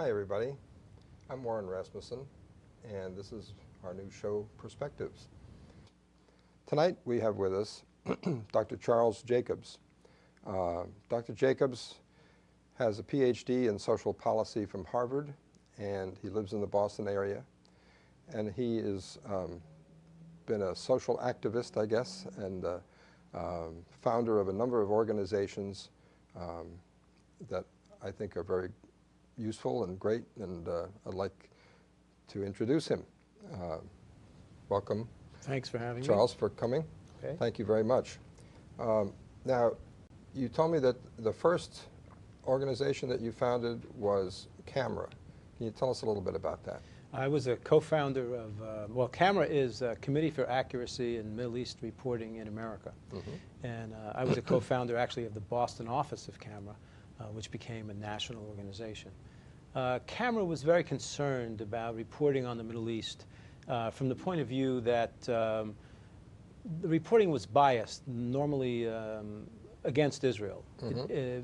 Hi, everybody. I'm Warren Rasmussen, and this is our new show, Perspectives. Tonight we have with us Dr. Charles Jacobs. Dr. Jacobs has a PhD in social policy from Harvard, and he lives in the Boston area. And he has been a social activist, I guess, and founder of a number of organizations that I think are very useful and great, and I'd like to introduce him. Welcome. Thanks for having me. Charles, for coming. Okay. Thank you very much. Now, you told me that the first organization that you founded was CAMRA. Can you tell us a little bit about that? I was a co-founder of, well, CAMRA is a Committee for Accuracy in Middle East Reporting in America. And I was a co-founder actually of the Boston office of CAMRA, which became a national organization. CAMRA was very concerned about reporting on the Middle East from the point of view that the reporting was biased, normally against Israel.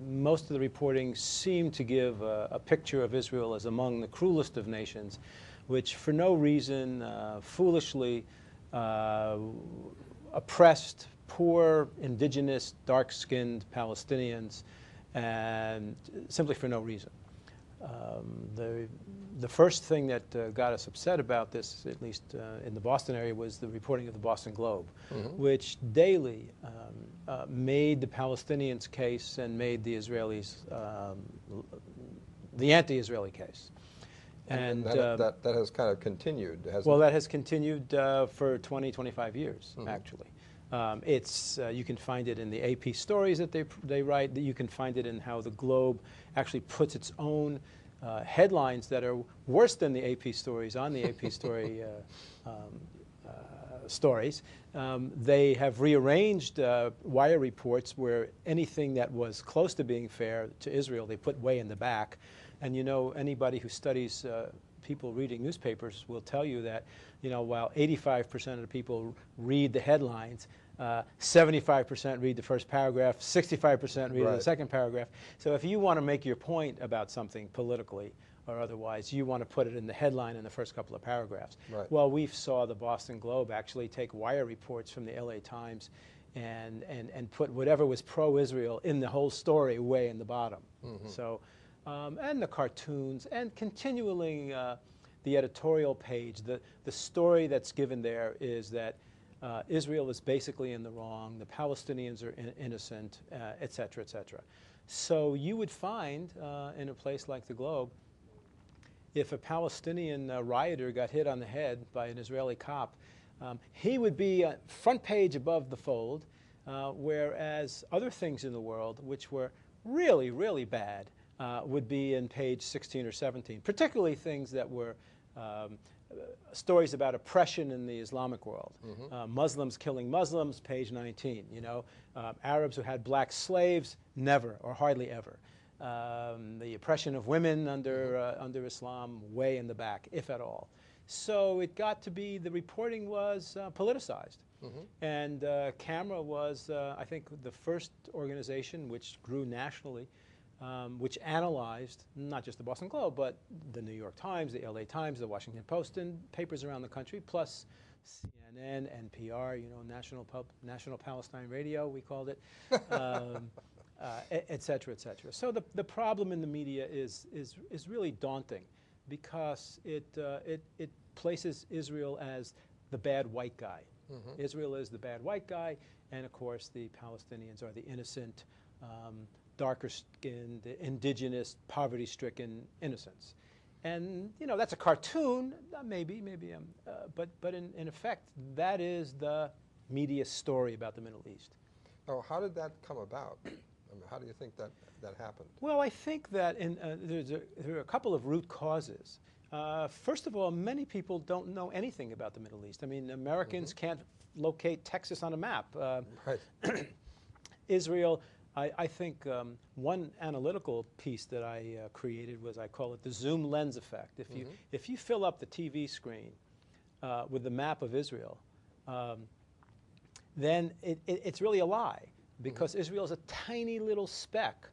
Most of the reporting seemed to give a picture of Israel as among the cruelest of nations, which for no reason foolishly oppressed poor, indigenous, dark-skinned Palestinians, and simply for no reason. The first thing that got us upset about this, at least in the Boston area, was the reporting of the Boston Globe, which daily made the Palestinians' case and made the Israelis the anti-Israeli case. And that has kind of continued, hasn't it? Well, that has continued for 20, 25 years, actually. You can find it in the AP stories that they write. You can find it in how the Globe actually puts its own headlines that are worse than the AP stories on the AP story stories. They have rearranged wire reports where anything that was close to being fair to Israel, they put way in the back. And you know, anybody who studies people reading newspapers will tell you that, you know, while 85% of the people read the headlines, 75% read the first paragraph, 65% read the second paragraph. So if you want to make your point about something politically or otherwise, you want to put it in the headline in the first couple of paragraphs. Well, we saw the Boston Globe actually take wire reports from the LA Times and put whatever was pro-Israel in the whole story way in the bottom. So, and the cartoons, and continually the editorial page, the story that's given there is that Israel is basically in the wrong, the Palestinians are innocent, et cetera, et cetera. So you would find in a place like the Globe, if a Palestinian rioter got hit on the head by an Israeli cop, he would be front page above the fold, whereas other things in the world, which were really, really bad, would be in page 16 or 17, particularly things that were stories about oppression in the Islamic world. Muslims killing Muslims, page 19. You know, Arabs who had black slaves, never or hardly ever. The oppression of women under Islam, way in the back, if at all. So it got to be, the reporting was politicized. And CAMRA was, I think, the first organization which grew nationally, which analyzed not just the Boston Globe, but the New York Times, the LA Times, the Washington Post, and papers around the country, plus CNN, NPR, you know, National Palestine Radio, we called it, et cetera, et cetera. So the problem in the media is really daunting, because it places Israel as the bad white guy. Israel is the bad white guy, and of course the Palestinians are the innocent, darker-skinned, indigenous, poverty-stricken innocents. And, you know, that's a cartoon, maybe, but in effect, that is the media story about the Middle East. Oh, how did that come about? I mean, how do you think that happened? Well, I think that there are a couple of root causes. First of all, many people don't know anything about the Middle East. I mean, Americans can't locate Texas on a map. Israel, I think one analytical piece that I created was, I call it the zoom lens effect. If you fill up the TV screen with the map of Israel, then it's really a lie, because Israel is a tiny little speck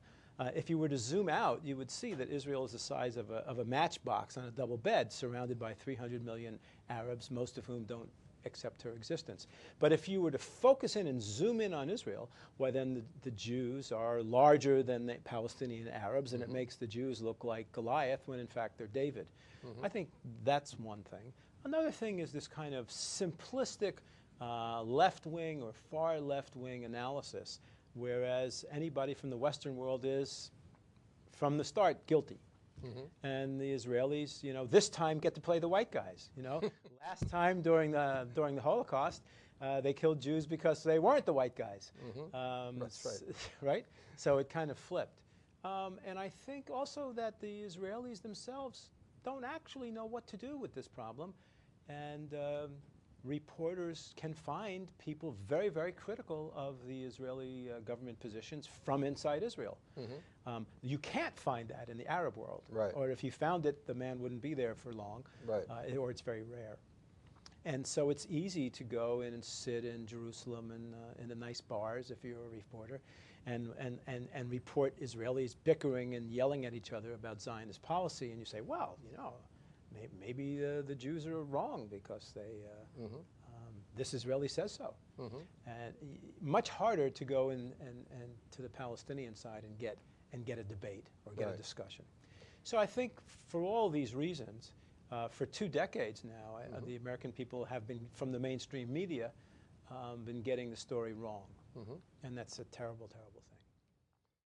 If you were to zoom out, you would see that Israel is the size of a matchbox on a double bed, surrounded by 300 million Arabs, most of whom don't accept her existence. But if you were to focus in and zoom in on Israel, well, then the Jews are larger than the Palestinian Arabs, and it makes the Jews look like Goliath when in fact they're David. I think that's one thing. Another thing is this kind of simplistic left-wing or far left-wing analysis, whereas anybody from the Western world is, from the start, guilty. And the Israelis, you know, this time get to play the white guys. You know, last time during the Holocaust, they killed Jews because they weren't the white guys. That's right. Right? So it kind of flipped. And I think also that the Israelis themselves don't actually know what to do with this problem, and reporters can find people very, very critical of the Israeli government positions from inside Israel. You can't find that in the Arab world. Right. Or if you found it, the man wouldn't be there for long. Right. Or it's very rare. And so it's easy to go in and sit in Jerusalem and in the nice bars, if you're a reporter, and report Israelis bickering and yelling at each other about Zionist policy. And you say, well, you know, maybe the Jews are wrong because they, this Israeli says so. And much harder to go and to the Palestinian side and get a debate or get a discussion. So I think for all these reasons, for 2 decades now, the American people have been, from the mainstream media, been getting the story wrong. And that's a terrible, terrible thing.